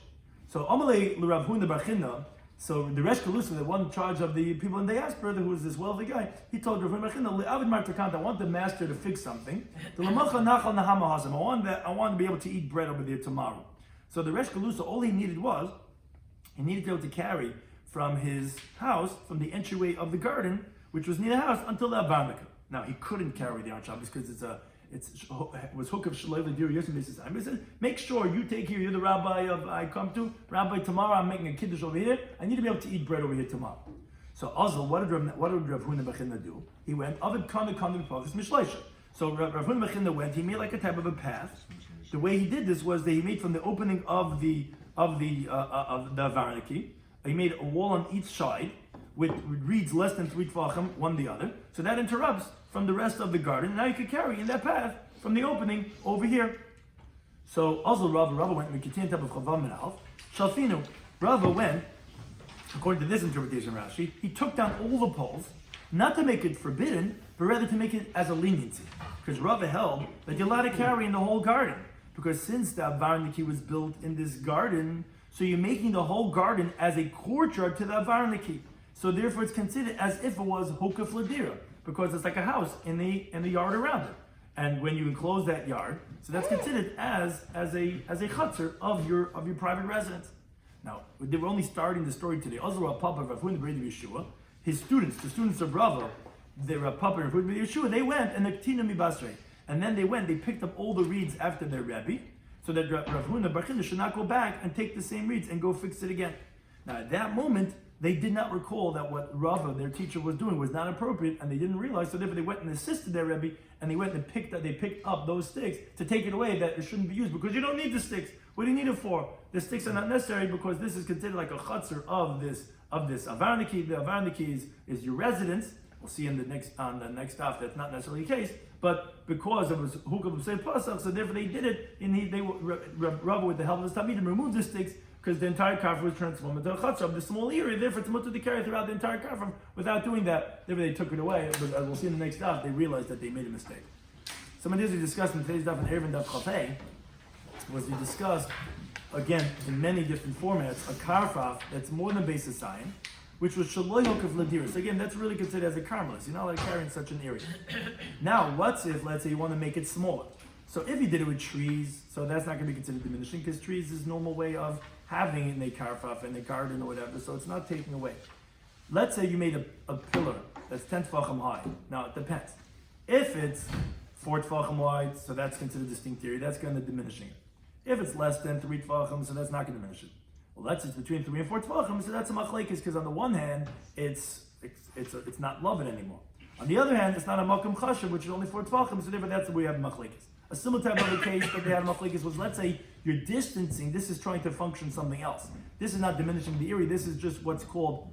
So Amalei l'Rav Huna bar Chinna. So the Resh Kalusa, the one in charge of the people in diaspora, who was this wealthy guy, he told Rav Huna bar Chinna, I want the master to fix something. I want to be able to eat bread over there tomorrow. So the Resh Kalusa, all he needed to be able to carry from his house, from the entryway of the garden, which was near the house, until the Avarnika. Now he couldn't carry the on Shabbos because it was hook of Shalei L'Dir Yosim Beis Time. He said, make sure you take here, you're the rabbi I come to, rabbi tomorrow I'm making a kiddush over here, I need to be able to eat bread over here tomorrow. So Azal, what did Rav Huna bar Chinna do? He went, Avid Kana Pavlis Mishleisha. So Rav Huna bar Chinna went, he made like a type of a path. The way he did this was that he made from the opening of the Varniki, he made a wall on each side with reeds less than 3 tvachim, one the other. So that interrupts from the rest of the garden. Now you could carry in that path from the opening over here. So also Rava went, we continue type of Chavav and Alf. Shalfinu, Rava went, according to this interpretation of Rashi, he took down all the poles, not to make it forbidden, but rather to make it as a leniency. Because Rava held that you're allowed to carry in the whole garden. Because since the Avarniki was built in this garden, so you're making the whole garden as a courtyard to the Avarniki. So therefore it's considered as if it was Hukaf Ladira, because it's like a house in the yard around it. And when you enclose that yard, so that's considered as a chutzner of your private residence. Now, they were only starting the story today. Azra Papa Rav Huna bar Yeshua, his students, the students of Rava, the Rav Papa Rav Huna bar Yeshua, they went and the Ktina Mibasrei. And then they picked up all the reeds after their Rebbe. So so that Rav Huna Bar Chida should not go back and take the same reeds and go fix it again. Now at that moment, they did not recall that what Rava, their teacher, was doing was not appropriate, and they didn't realize. So therefore, they went and assisted their Rebbe, and they went and picked up those sticks to take it away, that it shouldn't be used because you don't need the sticks. What do you need it for? The sticks are not necessary because this is considered like a chutzner of this avarniki. The avarniki is your residence. We'll see on the next daf that's not necessarily the case, but because it was hukah b'sei pasach, so therefore they did it. And Rava, with the help of the Talmidim, removed the sticks, because the entire karfur was transformed into a chutzner of the small area. Therefore, it's mutter to carry throughout the entire karfur without doing that. Therefore, they took it away. But as we'll see in the next daf, they realized that they made a mistake. Some of these we discussed in today's daf in Eruvin Daf Chafei was we discussed again in many different formats a karfaf that's more than basis sign, which was shaloi hokav ladiris. Again, that's really considered as a karmelis. You're not allowed to carry in such an area. Now, what's if, let's say, you want to make it smaller? So if you did it with trees, so that's not going to be considered diminishing, because trees is normal way of having it in a karfaf, in a garden or whatever, so it's not taking away. Let's say you made a pillar that's 10 tefachim high. Now, it depends. If it's 4 tefachim wide, so that's considered distinct area, that's going to diminishing it. If it's less than 3 tefachim, so that's not going to diminish it. Well, let's say it's between 3 and 4 tefachim, so that's a machlekes, because on the one hand, it's not loving anymore. On the other hand, it's not a makom chashav, which is only 4 tefachim, so therefore that's where we have machlekes. A similar type of a case that they had machlekes was, let's say you're distancing, this is trying to function something else. This is not diminishing the area, this is just what's called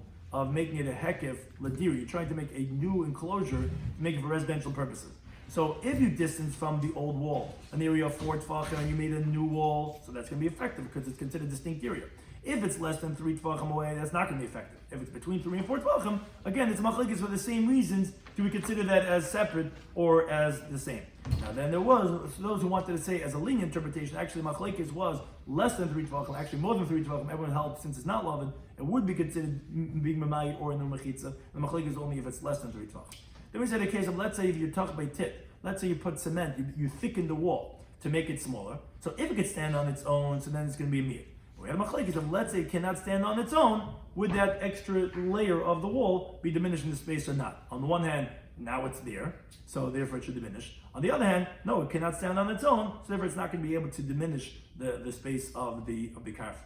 making it a hekef ladiri. You're trying to make a new enclosure to make it for residential purposes. So if you distance from the old wall, an area of 4 tefachim, and you made a new wall, so that's going to be effective because it's considered a distinct area. If it's less than 3 tefachim away, that's not going to be effective. If it's between 3 and 4 tefachim, again, it's machlekes for the same reasons. Do we consider that as separate or as the same? Now then there was those who wanted to say as a lenient interpretation, actually machlekes was less than 3 tefachim, actually more than 3 tefachim, everyone helped since it's not lovin, it would be considered being mamayit or in the mechitza. The machlekes only if it's less than 3 tefachim. Then we said a case of, let's say if you're tucked by tit, let's say you put cement, you thicken the wall to make it smaller. So if it could stand on its own, so then it's going to be a mir. We have machlekes of, let's say it cannot stand on its own, would that extra layer of the wall be diminishing the space or not? On the one hand, now it's there, so therefore it should diminish. On the other hand, no, it cannot stand on its own, so therefore it's not going to be able to diminish the space of the karfur.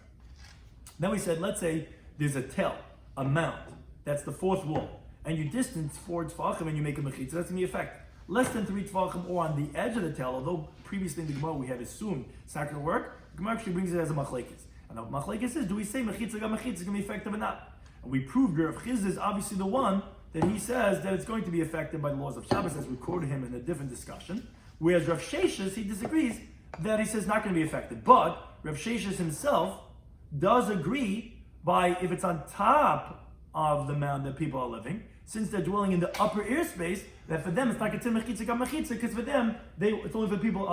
Then we said, let's say there's a tel, a mound, that's the 4th wall, and you distance 4 tefachim and you make a mechitza, that's going to be effective. Less than 3 tefachim or on the edge of the tel, although previously in the Gemara we had assumed it's not going to work, the Gemara actually brings it as a machlekes. And the machlekes is, do we say mechitza is going to be effective or not? And we proved Rav Chizda is obviously the one that he says that it's going to be affected by the laws of Shabbos, as we quoted him in a different discussion. Whereas Rav Sheshes, he disagrees, that he says not going to be affected. But Rav Sheshes himself does agree by if it's on top of the mound that people are living, since they're dwelling in the upper airspace, that for them it's not considered mechitza, because for them, it's only for people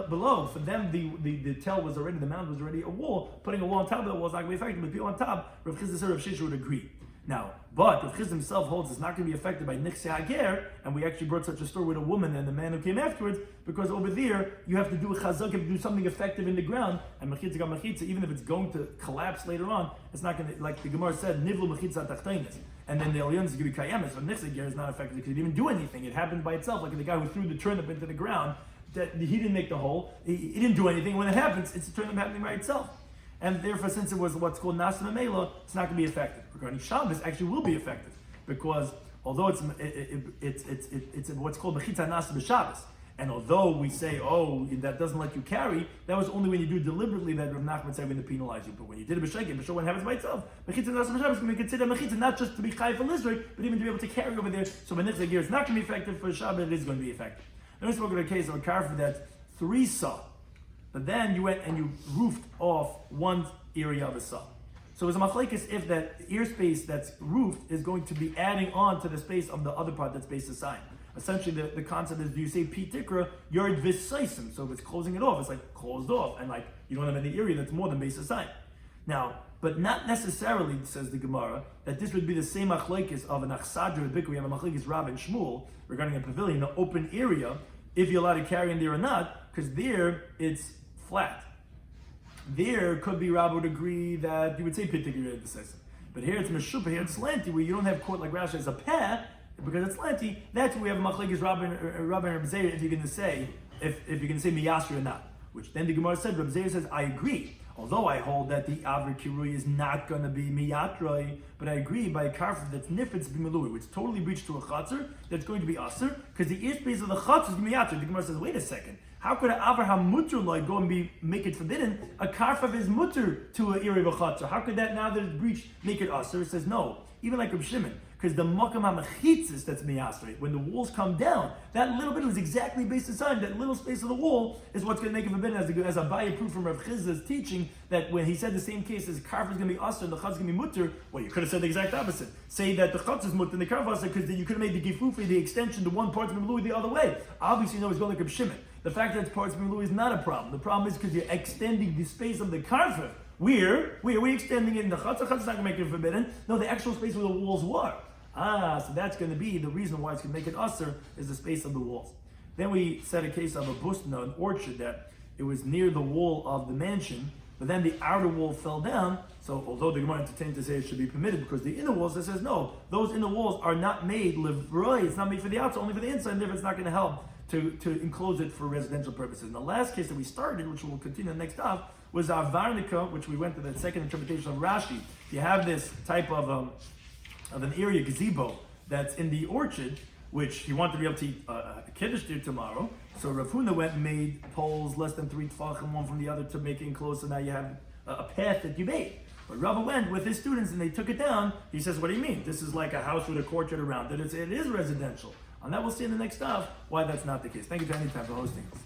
below. For them, the tel was already, the mound was already a wall. Putting a wall on top of the wall is not going to be effective, but people on top, Rav Chizda said Rav Sheshes would agree. Now, but Rav Chizda himself holds it's not going to be affected by Nichse Hager, and we actually brought such a story with a woman and the man who came afterwards, because over there, you have to do a chazak, you have to do something effective in the ground, and mechitza, even if it's going to collapse later on, it's not going to, like the Gemara said, nivlu mechitza tachtainis, and then the Elyon is going to be kayemis, but Nichse Hager is not affected because it didn't even do anything, it happened by itself, like the guy who threw the turnip into the ground, that he didn't make the hole, he didn't do anything, when it happens, it's the turnip happening by itself. And therefore, since it was what's called Nasa Mamela, it's not going to be effective. Regarding Shabbos, actually will be effective, because although it's what's called Mechitza Nasa B'Shabbos, and although we say, oh, that doesn't let you carry, that was only when you do deliberately that Rav Nachman said going to penalize you. But when you did it b'shegeg, when it happens by itself, Mechitza Nasa B'Shabbos can be considered Mechitza not just to be Chai for Lizrei, but even to be able to carry over there. So when Nichse Hager is not going to be effective for Shabbos, it is going to be effective. Then we spoke of a case of a karfur that's 3 saw. But then you went and you roofed off one area of a saw. So it's a machlekes if that airspace that's roofed is going to be adding on to the space of the other part that's based aside. Essentially, the concept is, do you say pi tikra, yard v'saisim? So if it's closing it off, it's like closed off, and like you don't have any area that's more than based aside. Now, but not necessarily, says the Gemara, that this would be the same machlekes of an achsadra bikkur. We have a machlekes Rav and Shmuel regarding a pavilion, an open area, if you're allowed to carry in there or not, because there it's flat. There could be Rav would agree that you would say pitikir decisive. But here it's meshupa, here it's slanty, where you don't have court like Rashi as a peh, because it's slanty. That's where we have machlekes Rav and Reb Zeir if you're going to say miyasri or not. Which then the Gemara said, Reb Zeir says, I agree. Although I hold that the Aver Kirui is not going to be miyatroi, but I agree by a karfif that's nifetz b'milui, which totally breached to a chatzar, that's going to be aser, because the ear space of the chatzar is miyatroi. The Gemara says, wait a second, how could an Aver HaMutter like go and make it forbidden? A karfif is mutter to an iri v'chatzar. How could that, now that it's breached, make it aser? It says no. Even like Reb Shimon, because the makam hamachitzis that's miyasrei, when the walls come down, that little bit was exactly based on that little space of the wall is what's going to make it forbidden. As Abaye proved from Rav Chizda's teaching, that when he said the same case as karf is going to be aser and the chatz is going to be mutter, well, you could have said the exact opposite. Say that the chatz is mutter and the karf aser, because then you could have made the gifufi, the extension, the one part of the the other way. Obviously, you know it's going like Reb Shimon. The fact that it's parts of the is not a problem. The problem is because you're extending the space of the karf. We're extending it in the chatz. The chatz is not going to make it forbidden. No, the actual space where the walls were. So that's going to be the reason why it's going to make it usher is the space of the walls. Then we said a case of a busna, an orchard, that it was near the wall of the mansion, but then the outer wall fell down. So although the Gemara entertained to say it should be permitted because the inner walls, it says no, those inner walls are not made livroi. It's not made for the outside, only for the inside. And therefore, it's not going to help to enclose it for residential purposes. And the last case that we started, which we'll continue next time, was our varnica, which we went to the second interpretation of Rashi. You have this type of an area gazebo that's in the orchard, which he wanted to be able to eat a kiddush there tomorrow. So Rav Huna went and made poles less than 3 tefachim, one from the other, to make it enclosed. So now you have a path that you made. But Rava went with his students and they took it down. He says, "What do you mean? This is like a house with a courtyard around it. It is residential." And that we'll see in the next stuff why that's not the case. Thank you to Anytime for hosting us.